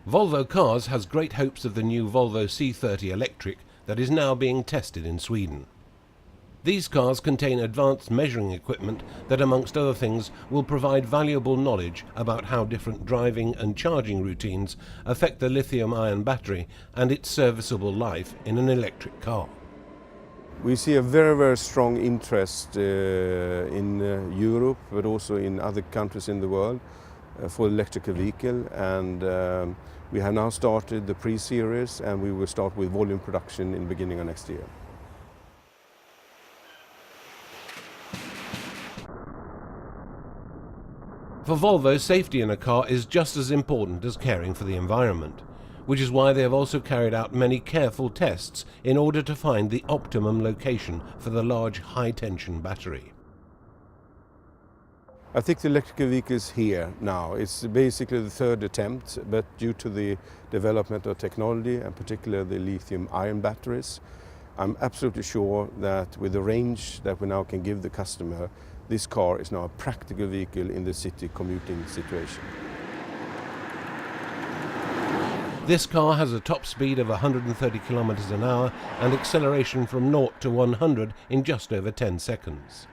Volvo Cars has great hopes of the new Volvo C30 Electric that is now being tested in Sweden. These cars contain advanced measuring equipment that, amongst other things, will provide valuable knowledge about how different driving and charging routines affect the lithium-ion battery and its serviceable life in an electric car. We see a very, very strong interest in Europe, but also in other countries in the world for electrical vehicle, and we have now started the pre-series, and we will start with volume production in the beginning of next year. For Volvo, safety in a car is just as important as caring for the environment, which is why they have also carried out many careful tests in order to find the optimum location for the large high-tension battery. I think the electrical vehicle is here now. It's basically the third attempt, but due to the development of technology, and particularly the lithium-ion batteries, I'm absolutely sure that with the range that we now can give the customer, this car is now a practical vehicle in the city commuting situation. This car has a top speed of 130 kilometers an hour and acceleration from 0 to 100 in just over 10 seconds.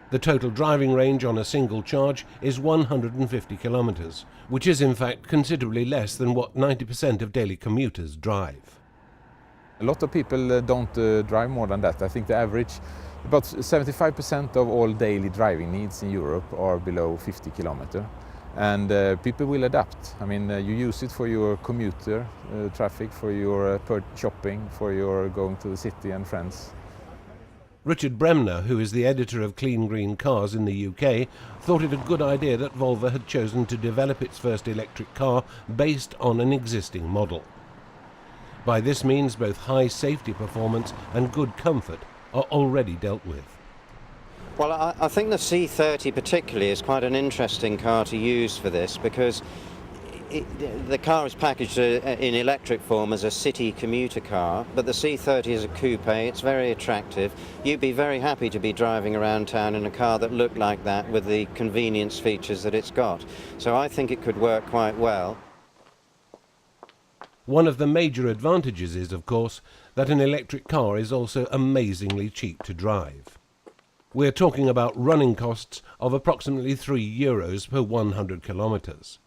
The total driving range on a single charge is 150 kilometers, which is in fact considerably less than what 90% of daily commuters drive. A lot of people don't drive more than that. I think the average, about 75% of all daily driving needs in Europe are below 50 kilometers. And people will adapt. I mean, you use it for your commuter traffic, for your shopping, for your going to the city and friends. Richard Bremner, who is the editor of Clean Green Cars in the UK, thought it a good idea that Volvo had chosen to develop its first electric car based on an existing model. By this means, both high safety performance and good comfort are already dealt with. Well, I think the C30 particularly is quite an interesting car to use for this, because the car is packaged in electric form as a city commuter car, but the C30 is a coupe. It's very attractive. You'd be very happy to be driving around town in a car that looked like that with the convenience features that it's got. So I think it could work quite well. One of the major advantages is, of course, that an electric car is also amazingly cheap to drive. We're talking about running costs of approximately €3 per 100 kilometers,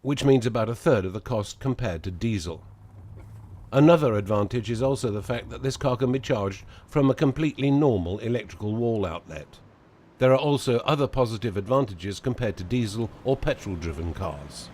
which means about a third of the cost compared to diesel. Another advantage is also the fact that this car can be charged from a completely normal electrical wall outlet. There are also other positive advantages compared to diesel or petrol-driven cars.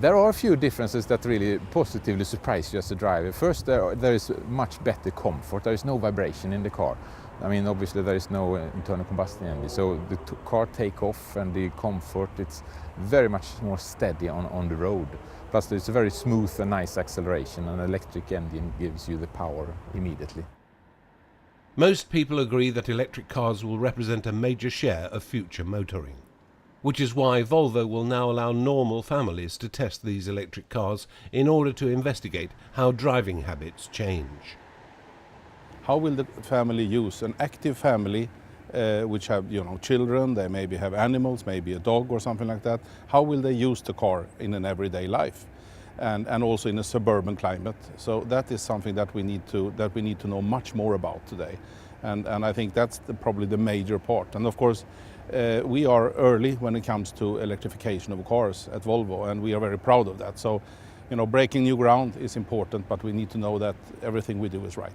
There are a few differences that really positively surprise you as a driver. First, there is much better comfort. There is no vibration in the car. I mean, obviously there is no internal combustion engine, so the car take off and the comfort, it's very much more steady on the road. Plus there's a very smooth and nice acceleration, and an electric engine gives you the power immediately. Most people agree that electric cars will represent a major share of future motoring, which is why Volvo will now allow normal families to test these electric cars in order to investigate how driving habits change. How will the family use an active family which have children, they maybe have animals, maybe a dog or something like that. How will they use the car in an everyday life and also in a suburban climate? So that is something that we need to know much more about today. And I think that's probably the major part. And of course, we are early when it comes to electrification of cars at Volvo, and we are very proud of that. So, breaking new ground is important, but we need to know that everything we do is right.